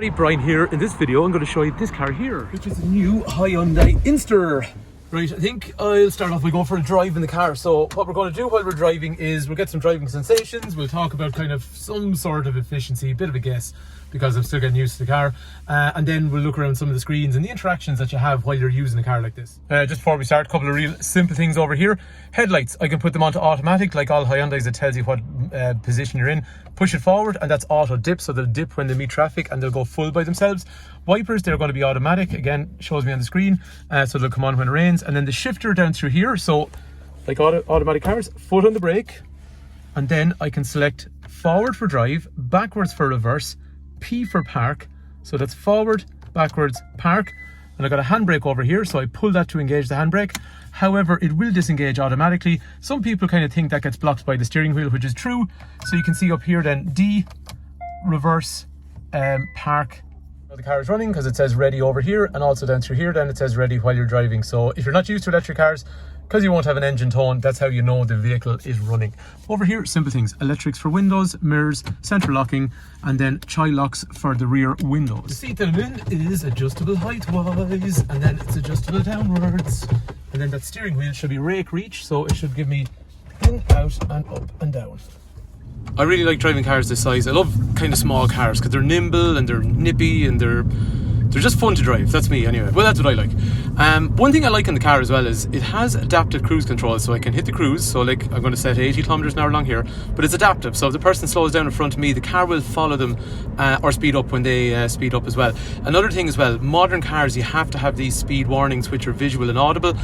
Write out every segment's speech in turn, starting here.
Hey, Brian here. In this video I'm going to show you this car here, which is a new Hyundai Inster. Right, I think I'll start off by going for a drive in the car. So what we're going to do while we're driving is we'll get some driving sensations, we'll talk about kind of some sort of efficiency, a bit of a guess because I'm still getting used to the car, and then we'll look around some of the screens and the interactions that you have while you're using a car like this. Just before we start, a couple of real simple things over here. Headlights, I can put them onto automatic like all Hyundais. It tells you what position you're in. Push it forward and that's auto dip, so they'll dip when they meet traffic and they'll go full by themselves. Wipers, they're going to be automatic, again shows me on the screen, so they'll come on when it rains. And then the shifter down through here, so like automatic cars, foot on the brake, and then I can select forward for drive, backwards for reverse, P for park, so that's forward, backwards, park. And I've got a handbrake over here, so I pull that to engage the handbrake. However, it will disengage automatically. Some people kind of think that gets blocked by the steering wheel, which is true. So you can see up here then D, reverse, park. The car is running because it says ready over here, and also down through here then it says ready while you're driving. So if you're not used to electric cars, because you won't have an engine tone, that's how you know the vehicle is running. Over here, simple things: electrics for windows, mirrors, central locking, and then child locks for the rear windows. The seat that I'm in is adjustable height-wise, and then it's adjustable downwards. And then that steering wheel should be rake reach, so it should give me in, out, and up and down. I really like driving cars this size. I love kind of small cars because they're nimble and they're nippy and they're just fun to drive. That's me anyway. Well, that's what I like. One thing I like in the car as well is it has adaptive cruise control, so I can hit the cruise. So like I'm going to set 80 kilometers an hour along here, but it's adaptive. So if the person slows down in front of me, the car will follow them or speed up when they speed up as well. Another thing as well, modern cars, you have to have these speed warnings which are visual and audible.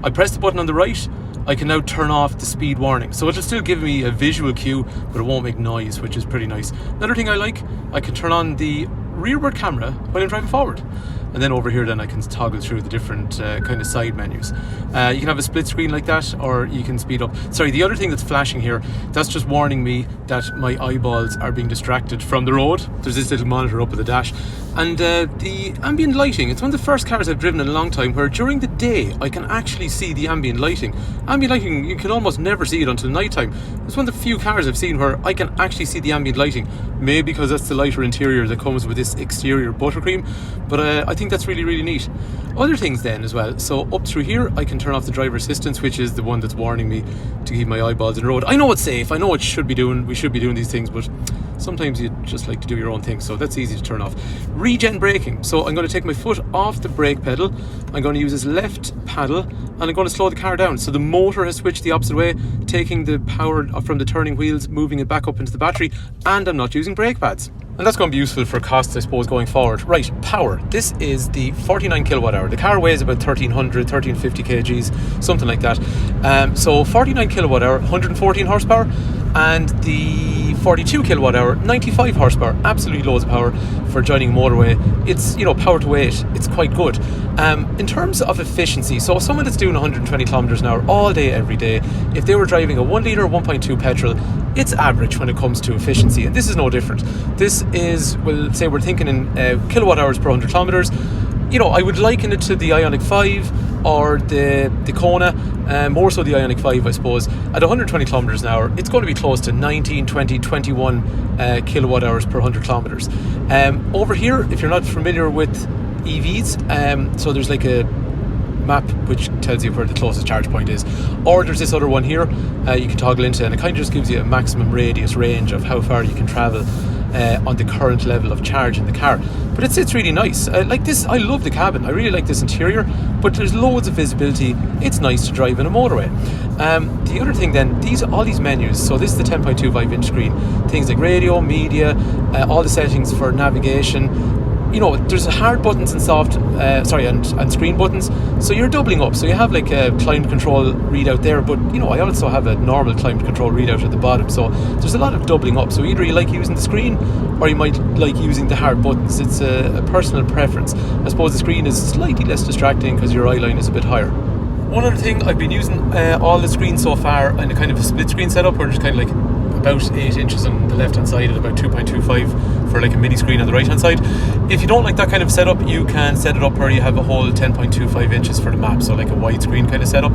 I press the button on the right, I can now turn off the speed warning. So it'll still give me a visual cue, but it won't make noise, which is pretty nice. Another thing I like, I can turn on the rearward camera while I'm driving forward. And then over here then I can toggle through the different kind of side menus. You can have a split screen like that, or you can speed up. Sorry, the other thing that's flashing here, that's just warning me that my eyeballs are being distracted from the road. There's this little monitor up at the dash. And the ambient lighting, it's one of the first cars I've driven in a long time where during the day I can actually see the ambient lighting. Ambient lighting, you can almost never see it until nighttime. It's one of the few cars I've seen where I can actually see the ambient lighting. Maybe because that's the lighter interior that comes with this exterior buttercream, but I think that's really, really neat. Other things then as well, so up through here I can turn off the driver assistance, which is the one that's warning me to keep my eyeballs in the road. I know it's safe, I know we should be doing these things, but sometimes you just like to do your own thing, so that's easy to turn off. Regen braking, so I'm going to take my foot off the brake pedal, I'm going to use this left paddle, and I'm going to slow the car down. So the motor has switched the opposite way, taking the power from the turning wheels, moving it back up into the battery, and I'm not using brake pads. And that's going to be useful for costs, I suppose, going forward. Right, power. This is the 49 kilowatt hour. The car weighs about 1300, 1350 kgs, something like that. So 49 kilowatt hour, 114 horsepower, and the 42 kilowatt hour, 95 horsepower. Absolutely loads of power for joining a motorway. It's, you know, power to weight. It's quite good. In terms of efficiency, so someone that's doing 120 kilometers an hour all day, every day, if they were driving a 1 litre 1.2 petrol, it's average when it comes to efficiency, and this is no different. This is, we'll say we're thinking in kilowatt hours per 100 kilometers. You know, I would liken it to the Ioniq 5 or the Kona, more so the Ioniq 5, I suppose. At 120 kilometers an hour, it's going to be close to 19, 20, 21 kilowatt hours per 100 kilometers. Over here, if you're not familiar with EVs, so there's like a map which tells you where the closest charge point is, or there's this other one here you can toggle into, and it kind of just gives you a maximum radius range of how far you can travel on the current level of charge in the car. But it's really nice. Like this, I love the cabin, I really like this interior, but there's loads of visibility. It's nice to drive in a motorway. The other thing then, all these menus, so this is the 10.25 inch screen, things like radio, media, all the settings for navigation. You know, there's hard buttons and soft, and screen buttons. So you're doubling up. So you have like a climate control readout there, but you know, I also have a normal climate control readout at the bottom. So there's a lot of doubling up. So either you like using the screen, or you might like using the hard buttons. It's a personal preference. I suppose the screen is slightly less distracting because your eye line is a bit higher. One other thing, I've been using all the screens so far in a kind of a split screen setup, where there's kind of like about 8 inches on the left hand side and about 2.25 for like a mini screen on the right hand side. If you don't like that kind of setup, you can set it up where you have a whole 10.25 inches for the map, so like a widescreen kind of setup.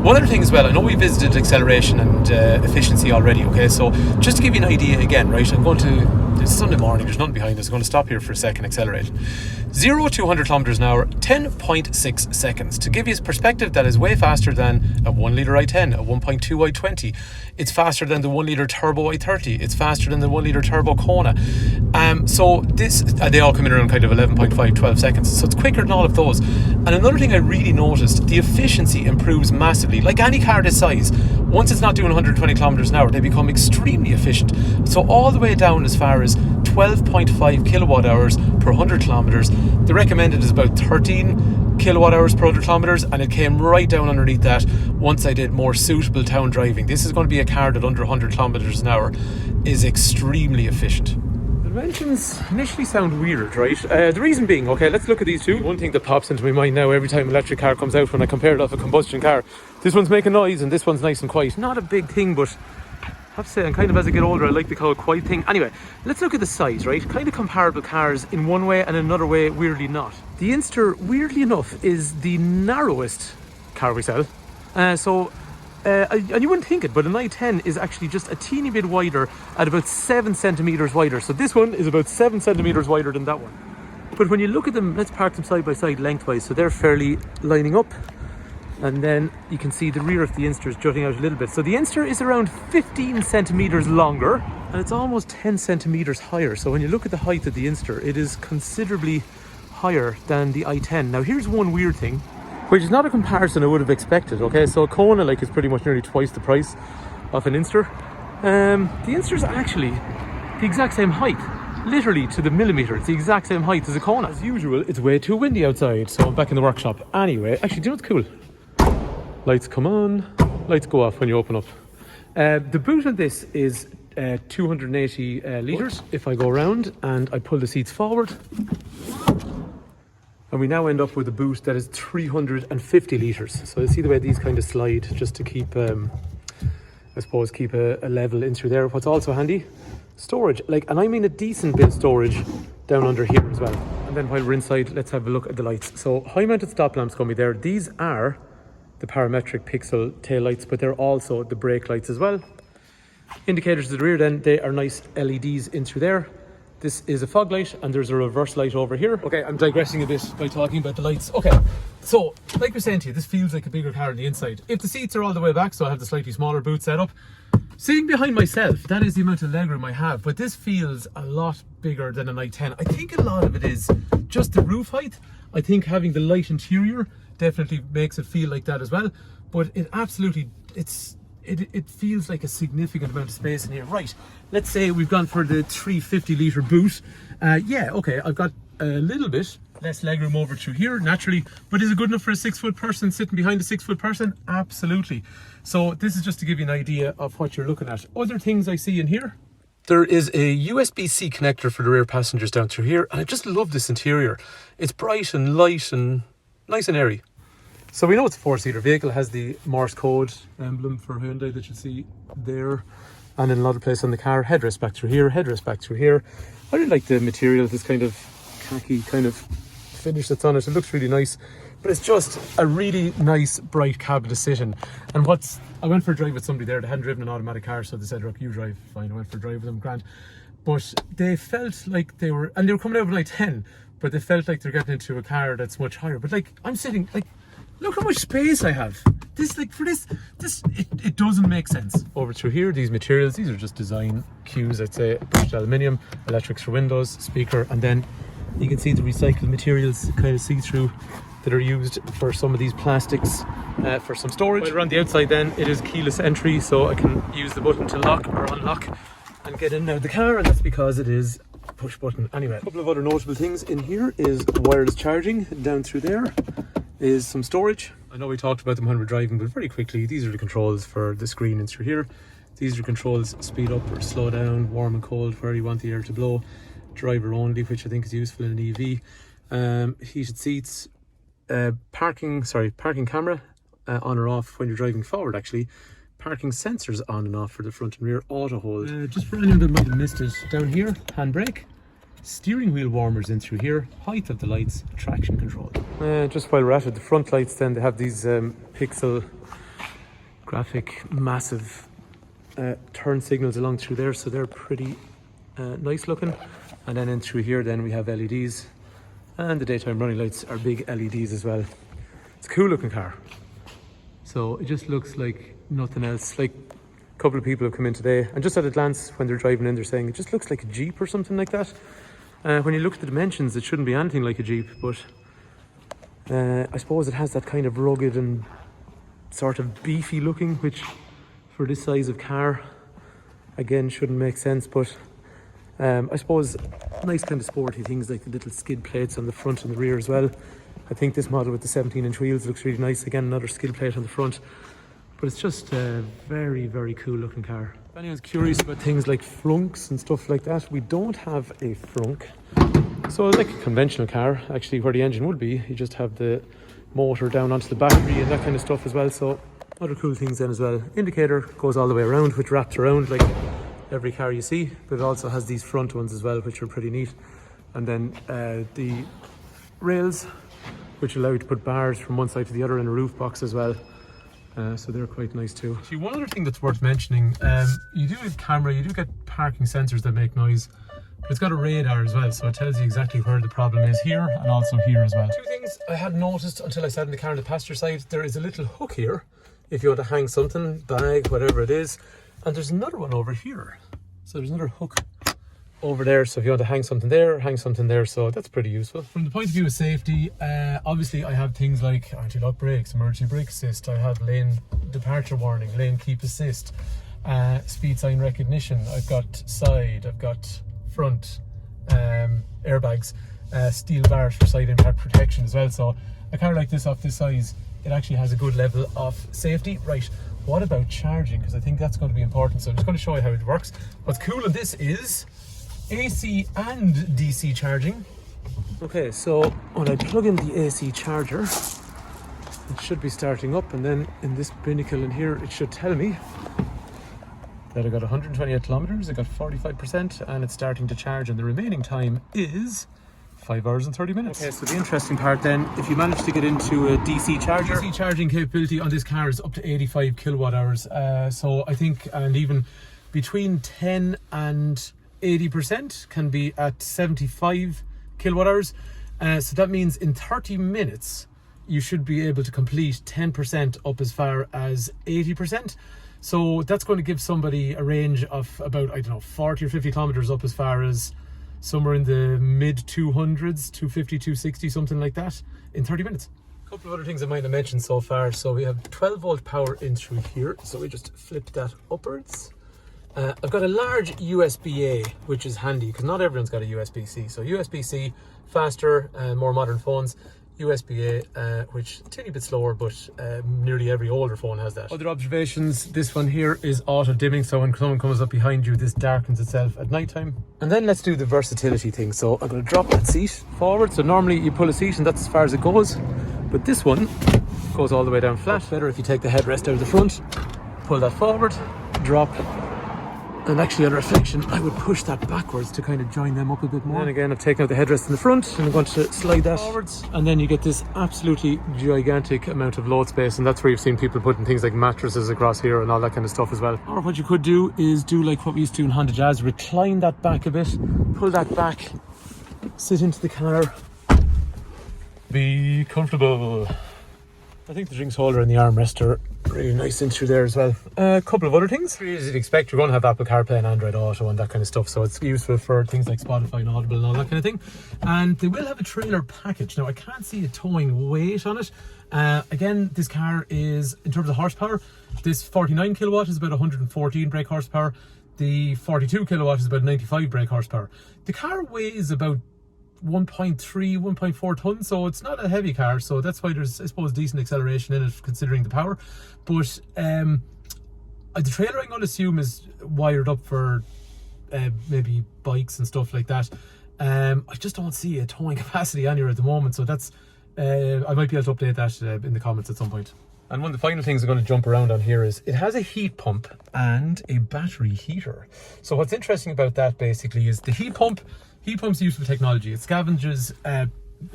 One other thing as well, I know we visited acceleration and efficiency already, okay, so just to give you an idea again, right, I'm going to It's Sunday morning, there's nothing behind us. I'm going to stop here for a second, accelerate. 0 to 100 kilometers an hour, 10.6 seconds. To give you a perspective, that is way faster than a 1 litre i10, a 1.2 i20. It's faster than the 1 litre turbo i30. It's faster than the 1 litre turbo Kona. So this, they all come in around kind of 11.5, 12 seconds. So it's quicker than all of those. And another thing I really noticed, the efficiency improves massively. Like any car this size, once it's not doing 120 kilometers an hour, they become extremely efficient. So all the way down as far as 12.5 kilowatt hours per 100 kilometers. The recommended is about 13 kilowatt hours per 100 kilometers, and it came right down underneath that once I did more suitable town driving. This is going to be a car that under 100 kilometers an hour is extremely efficient. The dimensions initially sound weird, right? The reason being, okay, let's look at these two. One thing that pops into my mind now every time an electric car comes out when I compare it off a combustion car, this one's making noise and this one's nice and quiet. Not a big thing, but I have to say, and kind of as I get older, I like the whole quiet thing. Anyway, let's look at the size, right? Kind of comparable cars in one way and another way, weirdly not. The Inster, weirdly enough, is the narrowest car we sell. And you wouldn't think it, but an i10 is actually just a teeny bit wider at about 7 centimeters wider. So this one is about 7 centimeters wider than that one. But when you look at them, let's park them side by side lengthwise. So they're fairly lining up. And then you can see the rear of the Inster is jutting out a little bit. So the Inster is around 15 centimeters longer and it's almost 10 centimeters higher. So when you look at the height of the Inster, it is considerably higher than the i10. Now here's one weird thing, which is not a comparison I would have expected. Okay, so a Kona is pretty much nearly twice the price of an Inster. The Inster is actually the exact same height, literally to the millimeter. It's the exact same height as a Kona. As usual, it's way too windy outside, so I'm back in the workshop. Anyway, actually, do you know what's cool? Lights come on, lights go off when you open up. The boot on this is 280 litres. If I go around and I pull the seats forward, and we now end up with a boot that is 350 litres. So you see the way these kind of slide just to keep, I suppose, keep a level in through there. What's also handy, storage. And I mean a decent bit of storage down under here as well. And then while we're inside, let's have a look at the lights. So high mounted stop lamps going to be there. These are the parametric pixel tail lights, but they're also the brake lights as well. Indicators to the rear then, they are nice LEDs in through there. This is a fog light and there's a reverse light over here. Okay, I'm digressing a bit by talking about the lights. Okay, so like we're saying to you, this feels like a bigger car on the inside. If the seats are all the way back, so I have the slightly smaller boot setup, sitting behind myself, that is the amount of legroom I have, but this feels a lot bigger than an i10. I think a lot of it is just the roof height. I think having the light interior definitely makes it feel like that as well, but it absolutely, it feels like a significant amount of space in here. Right, let's say we've gone for the 350 litre boot. Yeah, okay, I've got a little bit less legroom over through here naturally, but is it good enough for a 6-foot person sitting behind a 6-foot person? Absolutely. So this is just to give you an idea of what you're looking at. Other things I see in here, there is a USB-C connector for the rear passengers down through here, and I just love this interior. It's bright and light and nice and airy. So we know it's a 4-seater vehicle, has the Morse code emblem for Hyundai that you see there, and in another place on the car. Headrest back through here, headrest back through here. I really like the material, this kind of khaki kind of finish that's on it. It looks really nice, but it's just a really nice bright cabin to sit in. And I went for a drive with somebody there that hadn't driven an automatic car, so they said, look, you drive, fine. I went for a drive with them, grand. But they felt like they were coming out with i10, but they felt like they're getting into a car that's much higher. But I'm sitting, look how much space I have. It doesn't make sense. Over through here, these materials, these are just design cues, I'd say. Brushed aluminium, electrics for windows, speaker, and then you can see the recycled materials kind of see-through that are used for some of these plastics for some storage. Right around the outside then, it is keyless entry, so I can use the button to lock or unlock and get in and out of the car, and that's because it is push button. Anyway, a couple of other notable things in here is wireless charging. Down through there is some storage. I know we talked about them when we're driving, but very quickly, these are the controls for the screen in through here. These are controls, speed up or slow down, warm and cold, where you want the air to blow, driver only, which I think is useful in an EV. Heated seats, parking camera on or off when you're driving forward actually. Parking sensors on and off for the front and rear, auto hold. Just for anyone that might have missed it, down here, handbrake. Steering wheel warmers in through here, height of the lights, traction control. Just while we're at it, the front lights then, they have these pixel graphic massive turn signals along through there, so they're pretty nice looking. And then in through here then we have LEDs, and the daytime running lights are big LEDs as well. It's a cool looking car. So it just looks like nothing else. Like, a couple of people have come in today, and just at a glance when they're driving in, they're saying it just looks like a Jeep or something like that. When you look at the dimensions, it shouldn't be anything like a Jeep, but I suppose it has that kind of rugged and sort of beefy looking, which for this size of car, again, shouldn't make sense. But I suppose nice kind of sporty things like the little skid plates on the front and the rear as well. I think this model with the 17-inch wheels looks really nice. Again, another skid plate on the front. But it's just a very, very cool looking car. If anyone's curious about things like frunks and stuff like that, we don't have a frunk. So like a conventional car, actually, where the engine would be, you just have the motor down onto the battery and that kind of stuff as well. So other cool things then as well. Indicator goes all the way around, which wraps around like every car you see, but it also has these front ones as well, which are pretty neat. And then the rails, which allow you to put bars from one side to the other, and a roof box as well. So they're quite nice too. See, one other thing that's worth mentioning, you do get camera, you do get parking sensors that make noise, but it's got a radar as well, so it tells you exactly where the problem is here and also here as well. Two things I hadn't noticed until I sat in the car on the passenger side. There is a little hook here if you want to hang something, bag, whatever it is, and there's another one over here. So there's another hook over there, so if you want to hang something there, so that's pretty useful. From the point of view of safety, obviously I have things like anti-lock brakes, emergency brake assist, I have lane departure warning, lane keep assist, speed sign recognition, I've got side, I've got front, airbags, steel bars for side impact protection as well. So a car like this off this size, it actually has a good level of safety. Right, what about charging? Because I think that's going to be important, so I'm just going to show you how it works. What's cool in this is AC and DC charging. Okay, so when I plug in the AC charger, it should be starting up, and then in this binnacle in here, it should tell me that I got 128 kilometers, I got 45%, and it's starting to charge, and the remaining time is 5 hours and 30 minutes. Okay, so the interesting part then, if you manage to get into a DC charger, DC charging capability on this car is up to 85 kilowatt hours. So I think, and even between 10 and 80% can be at 75 kilowatt hours. So that means in 30 minutes, you should be able to complete 10% up as far as 80%. So that's going to give somebody a range of about, I don't know, 40 or 50 kilometers up as far as somewhere in the mid 200s, 250, 260, something like that in 30 minutes. A couple of other things I might have mentioned so far. So we have 12 volt power in through here. So we just flip that upwards. I've got a large USB-A, which is handy because not everyone's got a USB-C. So USB-C, faster, more modern phones. USB-A, which is a teeny bit slower, but nearly every older phone has that. Other observations, this one here is auto dimming, so when someone comes up behind you, this darkens itself at night time. And then let's do the versatility thing. So I'm going to drop that seat forward. So normally you pull a seat and that's as far as it goes, but this one goes all the way down flat. Better if you take the headrest out of the front, pull that forward, drop. And actually on reflection, I would push that backwards to kind of join them up a bit more. And again, I've taken out the headrest in the front and I'm going to slide that forwards. And then you get this absolutely gigantic amount of load space. And that's where you've seen people putting things like mattresses across here and all that kind of stuff as well. Or what you could do is do like what we used to do in Honda Jazz, recline that back a bit, pull that back, sit into the car, be comfortable. I think the drinks holder and the armrest are really nice in through there as well. A couple of other things. As you'd expect, you're going to have Apple CarPlay and Android Auto and that kind of stuff, so it's useful for things like Spotify and Audible and all that kind of thing. And they will have a trailer package. Now, I can't see a towing weight on it. Again, this car is, in terms of horsepower, this 49 kilowatt is about 114 brake horsepower. The 42 kilowatt is about 95 brake horsepower. The car weighs about 1.3, 1.4 tons, so it's not a heavy car, so that's why there's, I suppose, decent acceleration in it considering the power. But the trailer, I'm going to assume, is wired up for maybe bikes and stuff like that. I just don't see a towing capacity anywhere at the moment, so that's I might be able to update that in the comments at some point. And one of the final things I'm going to jump around on here is it has a heat pump and a battery heater. So what's interesting about that basically is the heat pump's useful technology. It scavenges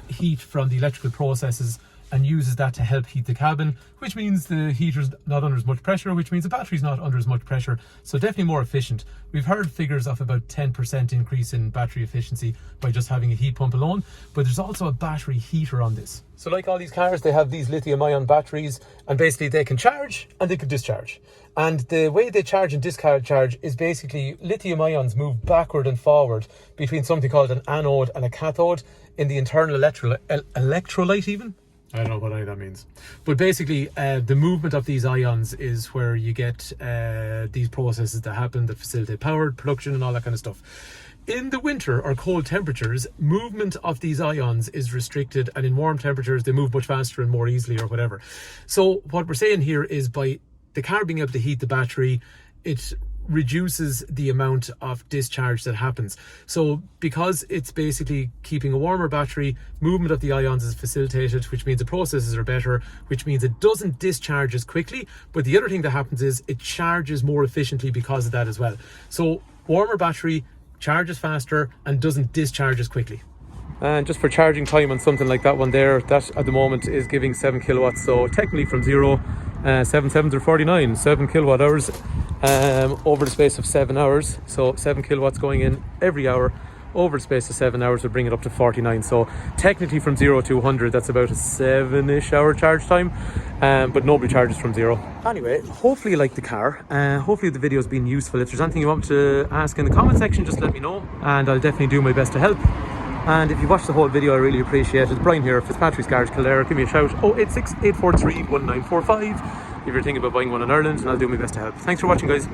heat from the electrical processes and uses that to help heat the cabin, which means the heater's not under as much pressure, which means the battery's not under as much pressure. So definitely more efficient. We've heard figures of about 10% increase in battery efficiency by just having a heat pump alone, but there's also a battery heater on this. So like all these cars, they have these lithium-ion batteries, and basically they can charge and they can discharge. And the way they charge and discharge is basically lithium ions move backward and forward between something called an anode and a cathode in the internal electrolyte even. I don't know what any of that means. But basically, the movement of these ions is where you get these processes that happen that facilitate power production and all that kind of stuff. In the winter or cold temperatures, movement of these ions is restricted, and in warm temperatures, they move much faster and more easily or whatever. So what we're saying here is by the car being able to heat the battery, it reduces the amount of discharge that happens. So because it's basically keeping a warmer battery, movement of the ions is facilitated, which means the processes are better, which means it doesn't discharge as quickly. But the other thing that happens is it charges more efficiently because of that as well. So warmer battery charges faster and doesn't discharge as quickly. And just for charging time on something like that one there, that at the moment is giving 7 kilowatts. So technically from 0, 7 sevens are 49, 7 kilowatt hours over the space of 7 hours. So 7 kilowatts going in every hour over the space of 7 hours would bring it up to 49. So technically from 0 to 100, that's about a 7-ish hour charge time. But nobody charges from 0. Anyway, hopefully you like the car. Hopefully the video has been useful. If there's anything you want me to ask in the comment section, just let me know, and I'll definitely do my best to help. And if you watched the whole video, I really appreciate it. Brian here, Fitzpatrick's Garage, Kildare. Give me a shout, 086 843 1945, if you're thinking about buying one in Ireland, and I'll do my best to help. Thanks for watching, guys.